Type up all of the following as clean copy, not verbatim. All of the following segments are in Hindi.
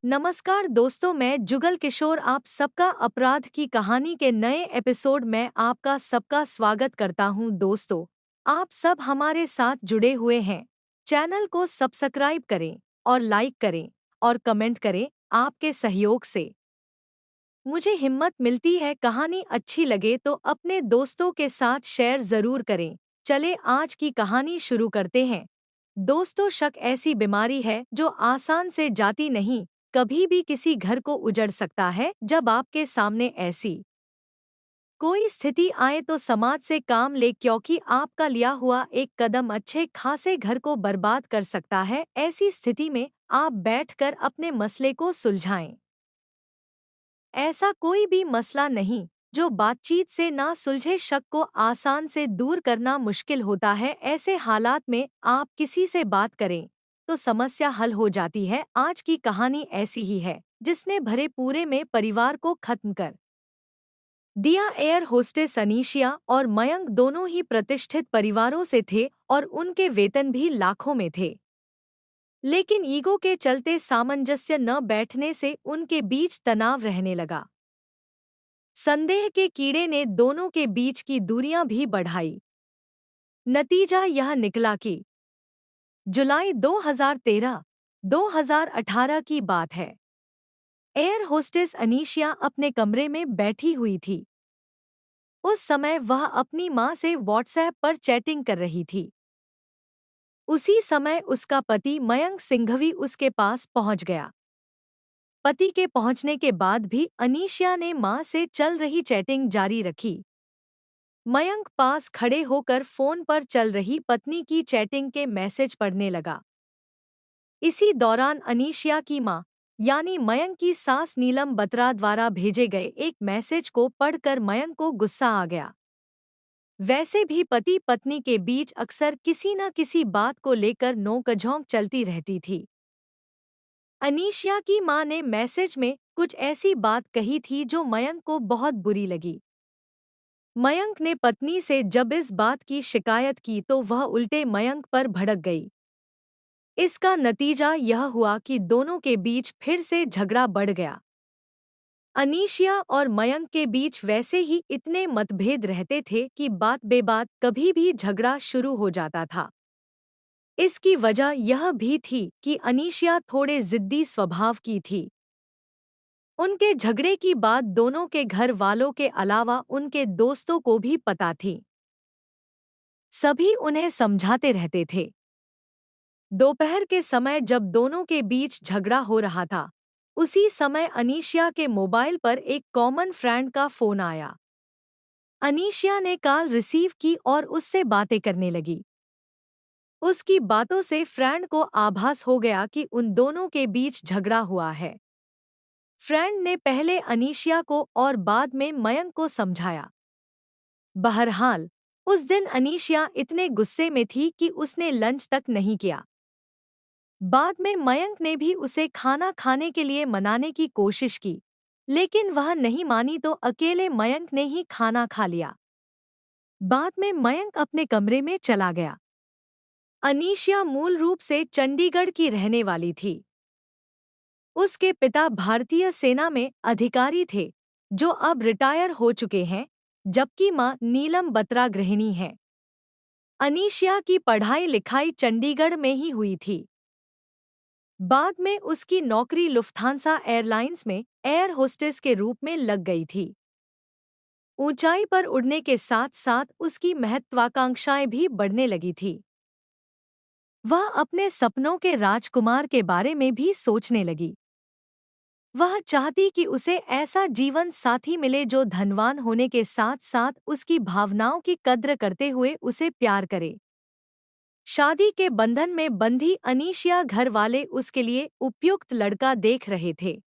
नमस्कार दोस्तों, मैं जुगल किशोर आप सबका अपराध की कहानी के नए एपिसोड में आपका सबका स्वागत करता हूं। दोस्तों, आप सब हमारे साथ जुड़े हुए हैं। चैनल को सब्सक्राइब करें और लाइक करें और कमेंट करें। आपके सहयोग से मुझे हिम्मत मिलती है। कहानी अच्छी लगे तो अपने दोस्तों के साथ शेयर जरूर करें। चले आज की कहानी शुरू करते हैं। दोस्तों, शक ऐसी बीमारी है जो आसान से जाती नहीं। कभी भी किसी घर को उजड़ सकता है। जब आपके सामने ऐसी कोई स्थिति आए तो समाज से काम ले, क्योंकि आपका लिया हुआ एक कदम अच्छे खासे घर को बर्बाद कर सकता है। ऐसी स्थिति में आप बैठकर अपने मसले को सुलझाएं। ऐसा कोई भी मसला नहीं जो बातचीत से ना सुलझे। शक को आसान से दूर करना मुश्किल होता है। ऐसे हालात में आप किसी से बात करें तो समस्या हल हो जाती है। आज की कहानी ऐसी ही है जिसने भरे पूरे में परिवार को खत्म कर दिया। एयर होस्टेस अनीशिया और मयंक दोनों ही प्रतिष्ठित परिवारों से थे और उनके वेतन भी लाखों में थे। लेकिन ईगो के चलते सामंजस्य न बैठने से उनके बीच तनाव रहने लगा। संदेह के कीड़े ने दोनों के बीच की दूरियां भी बढ़ाई। नतीजा यह निकला कि जुलाई 2013-2018 की बात है। एयर होस्टेस अनीशिया अपने कमरे में बैठी हुई थी। उस समय वह अपनी मां से व्हाट्सएप पर चैटिंग कर रही थी। उसी समय उसका पति मयंक सिंघवी उसके पास पहुंच गया। पति के पहुंचने के बाद भी अनीशिया ने मां से चल रही चैटिंग जारी रखी। मयंक पास खड़े होकर फोन पर चल रही पत्नी की चैटिंग के मैसेज पढ़ने लगा। इसी दौरान अनीशिया की मां यानी मयंक की सास नीलम बत्रा द्वारा भेजे गए एक मैसेज को पढ़कर मयंक को गुस्सा आ गया। वैसे भी पति पत्नी के बीच अक्सर किसी न किसी बात को लेकर नोकझोंक चलती रहती थी। अनीशिया की मां ने मैसेज में कुछ ऐसी बात कही थी जो मयंक को बहुत बुरी लगी। मयंक ने पत्नी से जब इस बात की शिकायत की तो वह उल्टे मयंक पर भड़क गई। इसका नतीजा यह हुआ कि दोनों के बीच फिर से झगड़ा बढ़ गया। अनीशिया और मयंक के बीच वैसे ही इतने मतभेद रहते थे कि बात बेबात कभी भी झगड़ा शुरू हो जाता था। इसकी वजह यह भी थी कि अनीशिया थोड़े जिद्दी स्वभाव की थी। उनके झगड़े की बात दोनों के घर वालों के अलावा उनके दोस्तों को भी पता थी। सभी उन्हें समझाते रहते थे। दोपहर के समय जब दोनों के बीच झगड़ा हो रहा था, उसी समय अनीशिया के मोबाइल पर एक कॉमन फ्रेंड का फोन आया। अनीशिया ने कॉल रिसीव की और उससे बातें करने लगी। उसकी बातों से फ्रेंड को आभास हो गया कि उन दोनों के बीच झगड़ा हुआ है। फ्रेंड ने पहले अनीशिया को और बाद में मयंक को समझाया। बहरहाल, उस दिन अनीशिया इतने गुस्से में थी कि उसने लंच तक नहीं किया। बाद में मयंक ने भी उसे खाना खाने के लिए मनाने की कोशिश की, लेकिन वह नहीं मानी तो अकेले मयंक ने ही खाना खा लिया। बाद में मयंक अपने कमरे में चला गया। अनीशिया मूल रूप से चंडीगढ़ की रहने वाली थी। उसके पिता भारतीय सेना में अधिकारी थे, जो अब रिटायर हो चुके हैं, जबकि मां नीलम बत्रा गृहिणी है। अनीशिया की पढ़ाई लिखाई चंडीगढ़ में ही हुई थी। बाद में उसकी नौकरी लुफ्थांसा एयरलाइंस में एयर होस्टेस के रूप में लग गई थी। ऊंचाई पर उड़ने के साथ साथ उसकी महत्वाकांक्षाएं भी बढ़ने लगी थी। वह अपने सपनों के राजकुमार के बारे में भी सोचने लगी। वह चाहती कि उसे ऐसा जीवन साथी मिले जो धनवान होने के साथ साथ उसकी भावनाओं की कद्र करते हुए उसे प्यार करे। शादी के बंधन में बंधी अनीशिया घर वाले उसके लिए उपयुक्त लड़का देख रहे थे।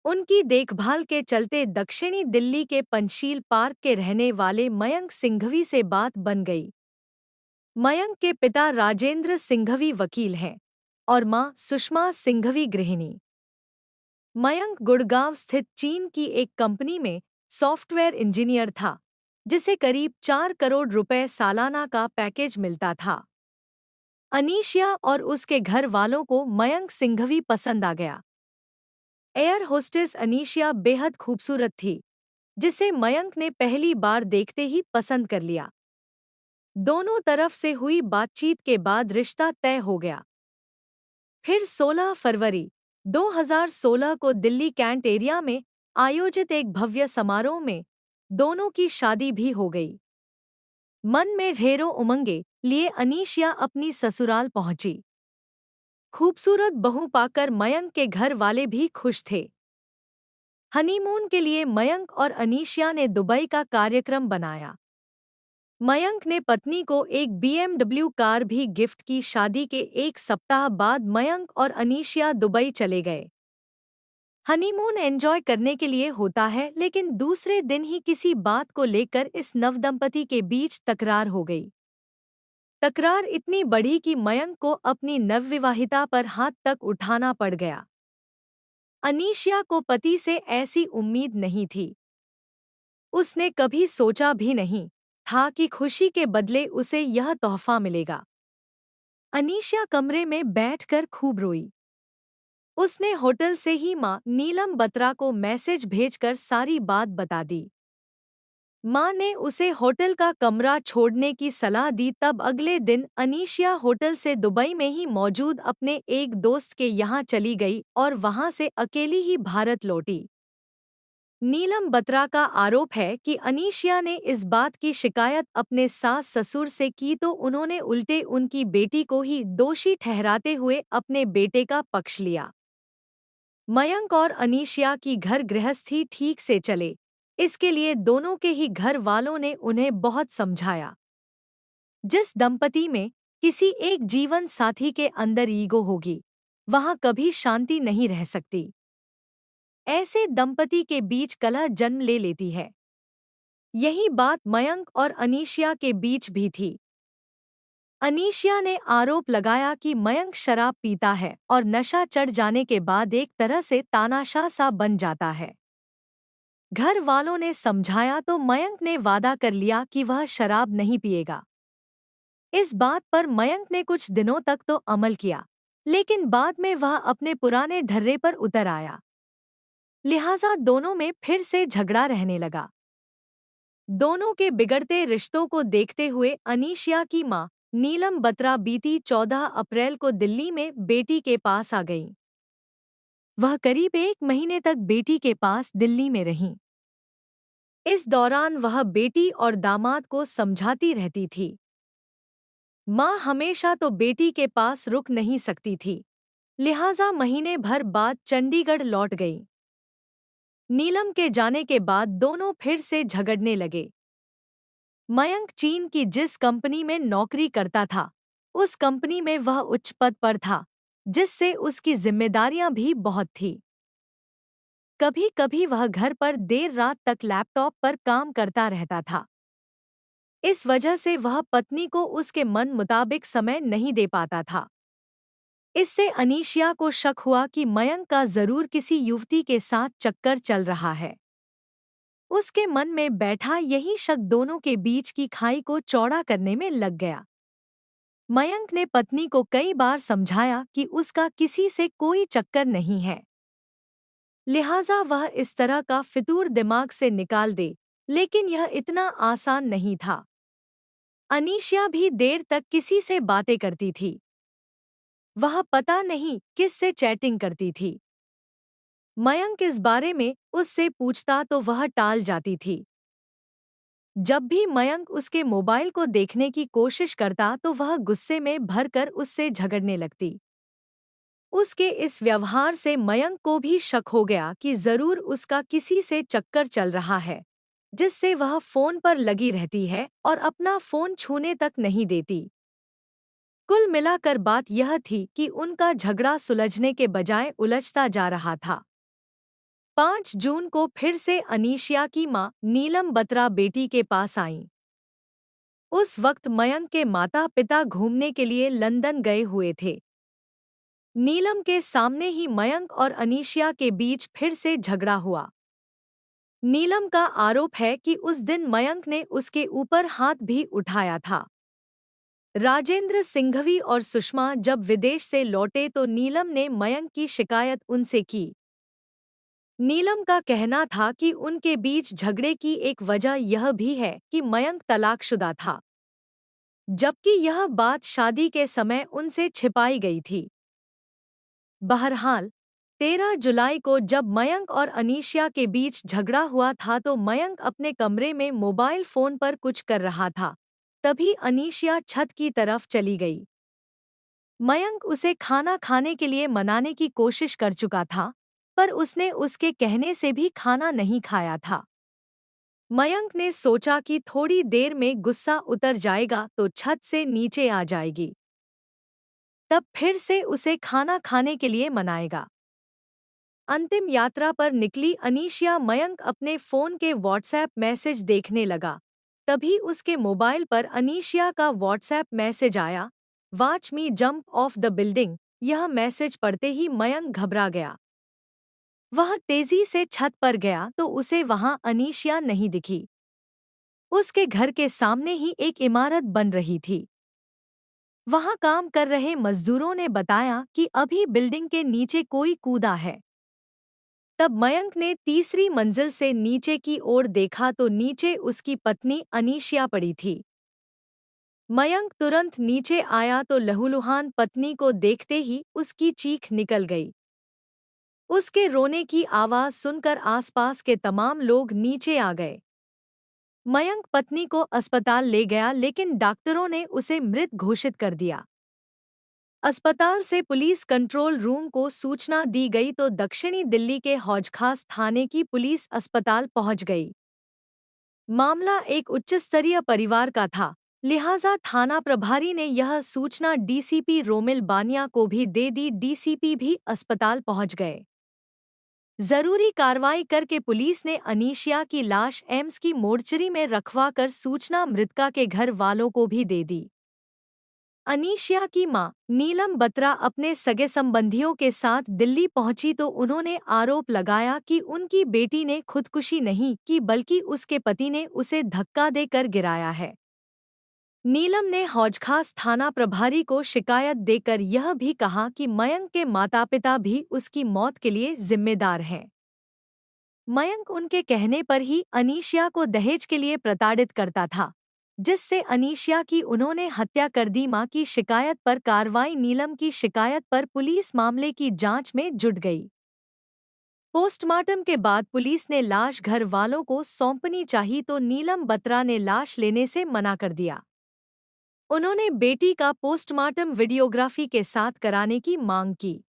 उनकी देखभाल के चलते दक्षिणी दिल्ली के पंचशील पार्क के रहने वाले मयंक सिंघवी से बात बन गई। मयंक के पिता राजेंद्र सिंघवी वकील हैं और मां सुषमा सिंघवी गृहिणी। मयंक गुड़गांव स्थित चीन की एक कंपनी में सॉफ्टवेयर इंजीनियर था, जिसे करीब 4 करोड़ रुपए सालाना का पैकेज मिलता था। अनीशिया और उसके घर वालों को मयंक सिंघवी पसंद आ गया। एयर होस्टेस अनीशिया बेहद खूबसूरत थी, जिसे मयंक ने पहली बार देखते ही पसंद कर लिया। दोनों तरफ से हुई बातचीत के बाद रिश्ता तय हो गया। फिर 16 फरवरी 2016 को दिल्ली कैंट एरिया में आयोजित एक भव्य समारोह में दोनों की शादी भी हो गई। मन में ढेरों उमंगे लिए अनीशिया अपनी ससुराल पहुंची। खूबसूरत बहू पाकर मयंक के घर वाले भी खुश थे। हनीमून के लिए मयंक और अनीशिया ने दुबई का कार्यक्रम बनाया। मयंक ने पत्नी को एक BMW कार भी गिफ्ट की। शादी के एक सप्ताह बाद मयंक और अनीशिया दुबई चले गए। हनीमून एंजॉय करने के लिए होता है, लेकिन दूसरे दिन ही किसी बात को लेकर इस नवदंपति के बीच तकरार हो गई। तकरार इतनी बढ़ी कि मयंक को अपनी नवविवाहिता पर हाथ तक उठाना पड़ गया। अनीशिया को पति से ऐसी उम्मीद नहीं थी। उसने कभी सोचा भी नहीं था कि खुशी के बदले उसे यह तोहफा मिलेगा। अनीशिया कमरे में बैठकर खूब रोई। उसने होटल से ही मां नीलम बत्रा को मैसेज भेजकर सारी बात बता दी। मां ने उसे होटल का कमरा छोड़ने की सलाह दी। तब अगले दिन अनीशिया होटल से दुबई में ही मौजूद अपने एक दोस्त के यहाँ चली गई और वहां से अकेली ही भारत लौटी। नीलम बत्रा का आरोप है कि अनीशिया ने इस बात की शिकायत अपने सास ससुर से की तो उन्होंने उल्टे उनकी बेटी को ही दोषी ठहराते हुए अपने बेटे का पक्ष लिया। मयंक और अनीशिया की घर गृहस्थी ठीक से चले, इसके लिए दोनों के ही घर वालों ने उन्हें बहुत समझाया। जिस दंपति में किसी एक जीवन साथी के अंदर ईगो होगी, वहां कभी शांति नहीं रह सकती। ऐसे दंपति के बीच कलह जन्म ले लेती है। यही बात मयंक और अनीशिया के बीच भी थी। अनीशिया ने आरोप लगाया कि मयंक शराब पीता है और नशा चढ़ जाने के बाद एक तरह से तानाशाह सा बन जाता है। घर वालों ने समझाया तो मयंक ने वादा कर लिया कि वह शराब नहीं पिएगा। इस बात पर मयंक ने कुछ दिनों तक तो अमल किया, लेकिन बाद में वह अपने पुराने ढर्रे पर उतर आया। लिहाजा दोनों में फिर से झगड़ा रहने लगा। दोनों के बिगड़ते रिश्तों को देखते हुए अनीशिया की मां नीलम बत्रा बीती 14 अप्रैल को दिल्ली में बेटी के पास आ गईं। वह करीब 1 महीने तक बेटी के पास दिल्ली में रहीं। इस दौरान वह बेटी और दामाद को समझाती रहती थी। मां हमेशा तो बेटी के पास रुक नहीं सकती थी, लिहाजा महीने भर बाद चंडीगढ़ लौट गई। नीलम के जाने के बाद दोनों फिर से झगड़ने लगे। मयंक चीन की जिस कंपनी में नौकरी करता था, उस कंपनी में वह उच्च पद पर था, जिससे उसकी जिम्मेदारियां भी बहुत थी। कभी कभी वह घर पर देर रात तक लैपटॉप पर काम करता रहता था। इस वजह से वह पत्नी को उसके मन मुताबिक समय नहीं दे पाता था। इससे अनीशिया को शक हुआ कि मयंक का जरूर किसी युवती के साथ चक्कर चल रहा है। उसके मन में बैठा यही शक दोनों के बीच की खाई को चौड़ा करने में लग गया। मयंक ने पत्नी को कई बार समझाया कि उसका किसी से कोई चक्कर नहीं है, लिहाजा वह इस तरह का फितूर दिमाग से निकाल दे, लेकिन यह इतना आसान नहीं था। अनीशिया भी देर तक किसी से बातें करती थी। वह पता नहीं किससे चैटिंग करती थी। मयंक इस बारे में उससे पूछता तो वह टाल जाती थी। जब भी मयंक उसके मोबाइल को देखने की कोशिश करता तो वह गुस्से में भरकर उससे झगड़ने लगती। उसके इस व्यवहार से मयंक को भी शक हो गया कि जरूर उसका किसी से चक्कर चल रहा है, जिससे वह फोन पर लगी रहती है और अपना फोन छूने तक नहीं देती। कुल मिलाकर बात यह थी कि उनका झगड़ा सुलझने के बजाय उलझता जा रहा था। 5 जून को फिर से अनीशिया की मां नीलम बत्रा बेटी के पास आईं। उस वक्त मयंक के माता पिता घूमने के लिए लंदन गए हुए थे। नीलम के सामने ही मयंक और अनीशिया के बीच फिर से झगड़ा हुआ। नीलम का आरोप है कि उस दिन मयंक ने उसके ऊपर हाथ भी उठाया था। राजेंद्र सिंघवी और सुषमा जब विदेश से लौटे तो नीलम ने मयंक की शिकायत उनसे की। नीलम का कहना था कि उनके बीच झगड़े की एक वजह यह भी है कि मयंक तलाकशुदा था, जबकि यह बात शादी के समय उनसे छिपाई गई थी। बहरहाल, 13 जुलाई को जब मयंक और अनीशिया के बीच झगड़ा हुआ था तो मयंक अपने कमरे में मोबाइल फोन पर कुछ कर रहा था। तभी अनीशिया छत की तरफ चली गई। मयंक उसे खाना खाने के लिए मनाने की कोशिश कर चुका था, पर उसने उसके कहने से भी खाना नहीं खाया था। मयंक ने सोचा कि थोड़ी देर में गुस्सा उतर जाएगा तो छत से नीचे आ जाएगी, तब फिर से उसे खाना खाने के लिए मनाएगा। अंतिम यात्रा पर निकली अनीशिया मयंक अपने फोन के व्हाट्सएप मैसेज देखने लगा। तभी उसके मोबाइल पर अनीशिया का व्हाट्सएप मैसेज आया, "watch me jump of the building". यह मैसेज पढ़ते ही मयंक घबरा गया। वह तेजी से छत पर गया तो उसे वहां अनीशिया नहीं दिखी। उसके घर के सामने ही एक इमारत बन रही थी। वहां काम कर रहे मजदूरों ने बताया कि अभी बिल्डिंग के नीचे कोई कूदा है। तब मयंक ने तीसरी मंजिल से नीचे की ओर देखा तो नीचे उसकी पत्नी अनीशिया पड़ी थी। मयंक तुरंत नीचे आया तो लहूलुहान पत्नी को देखते ही उसकी चीख निकल गई। उसके रोने की आवाज सुनकर आसपास के तमाम लोग नीचे आ गए। मयंक पत्नी को अस्पताल ले गया लेकिन डॉक्टरों ने उसे मृत घोषित कर दिया। अस्पताल से पुलिस कंट्रोल रूम को सूचना दी गई तो दक्षिणी दिल्ली के हौजखास थाने की पुलिस अस्पताल पहुंच गई। मामला एक उच्चस्तरीय परिवार का था, लिहाजा थाना प्रभारी ने यह सूचना डीसीपी रोमिल बानिया को भी दे दी। डीसीपी भी अस्पताल पहुंच गए। जरूरी कार्रवाई करके पुलिस ने अनीशिया की लाश एम्स की मोर्चरी में रखवा कर सूचना मृतका के घर वालों को भी दे दी। अनीशिया की मां नीलम बत्रा अपने सगे संबंधियों के साथ दिल्ली पहुंची तो उन्होंने आरोप लगाया कि उनकी बेटी ने खुदकुशी नहीं की बल्कि उसके पति ने उसे धक्का देकर गिराया है। नीलम ने हौजखास थाना प्रभारी को शिकायत देकर यह भी कहा कि मयंक के माता-पिता भी उसकी मौत के लिए जिम्मेदार हैं। मयंक उनके कहने पर ही अनीशिया को दहेज के लिए प्रताड़ित करता था, जिससे अनीशिया की उन्होंने हत्या कर दी। मां की शिकायत पर कार्रवाई। नीलम की शिकायत पर पुलिस मामले की जांच में जुट गई। पोस्टमार्टम के बाद पुलिस ने लाश घर वालों को सौंपनी चाही तो नीलम बत्रा ने लाश लेने से मना कर दिया। उन्होंने बेटी का पोस्टमार्टम वीडियोग्राफी के साथ कराने की मांग की।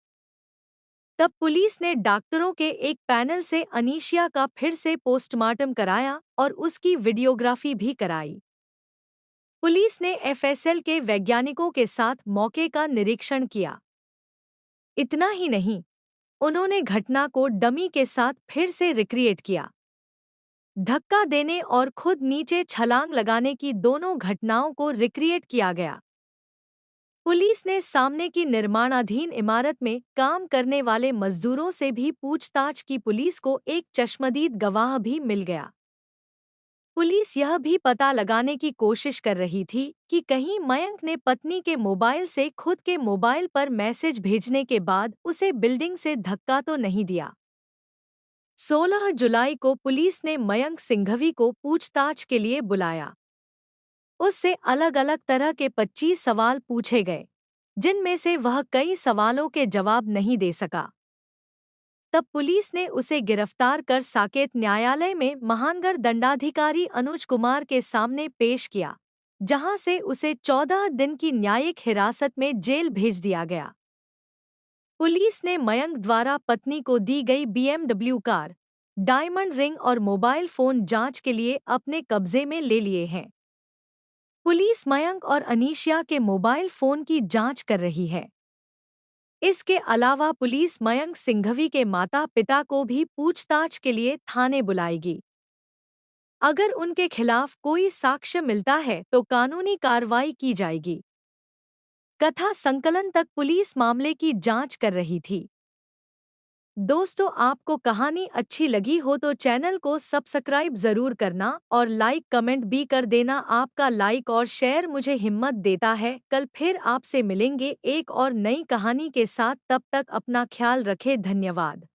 तब पुलिस ने डॉक्टरों के एक पैनल से अनीशिया का फिर से पोस्टमार्टम कराया और उसकी वीडियोग्राफी भी कराई। पुलिस ने एफएसएल के वैज्ञानिकों के साथ मौके का निरीक्षण किया। इतना ही नहीं, उन्होंने घटना को डमी के साथ फिर से रिक्रिएट किया। धक्का देने और खुद नीचे छलांग लगाने की दोनों घटनाओं को रिक्रिएट किया गया। पुलिस ने सामने की निर्माणाधीन इमारत में काम करने वाले मजदूरों से भी पूछताछ की। पुलिस को एक चश्मदीद गवाह भी मिल गया। पुलिस यह भी पता लगाने की कोशिश कर रही थी कि कहीं मयंक ने पत्नी के मोबाइल से खुद के मोबाइल पर मैसेज भेजने के बाद उसे बिल्डिंग से धक्का तो नहीं दिया। 16 जुलाई को पुलिस ने मयंक सिंघवी को पूछताछ के लिए बुलाया। उससे अलग-अलग तरह के 25 सवाल पूछे गए, जिनमें से वह कई सवालों के जवाब नहीं दे सका। तब पुलिस ने उसे गिरफ्तार कर साकेत न्यायालय में महानगर दंडाधिकारी अनुज कुमार के सामने पेश किया, जहां से उसे 14 दिन की न्यायिक हिरासत में जेल भेज दिया गया। पुलिस ने मयंक द्वारा पत्नी को दी गई बीएमडब्ल्यू कार, डायमंड रिंग और मोबाइल फोन जांच के लिए अपने कब्जे में ले लिए हैं। पुलिस मयंक और अनीशिया के मोबाइल फोन की जांच कर रही है। इसके अलावा पुलिस मयंक सिंघवी के माता-पिता को भी पूछताछ के लिए थाने बुलाएगी। अगर उनके खिलाफ कोई साक्ष्य मिलता है तो कानूनी कार्रवाई की जाएगी। कथा संकलन तक पुलिस मामले की जांच कर रही थी। दोस्तों, आपको कहानी अच्छी लगी हो तो चैनल को सब्सक्राइब जरूर करना और लाइक कमेंट भी कर देना। आपका लाइक और शेयर मुझे हिम्मत देता है। कल फिर आपसे मिलेंगे एक और नई कहानी के साथ। तब तक अपना ख्याल रखें। धन्यवाद।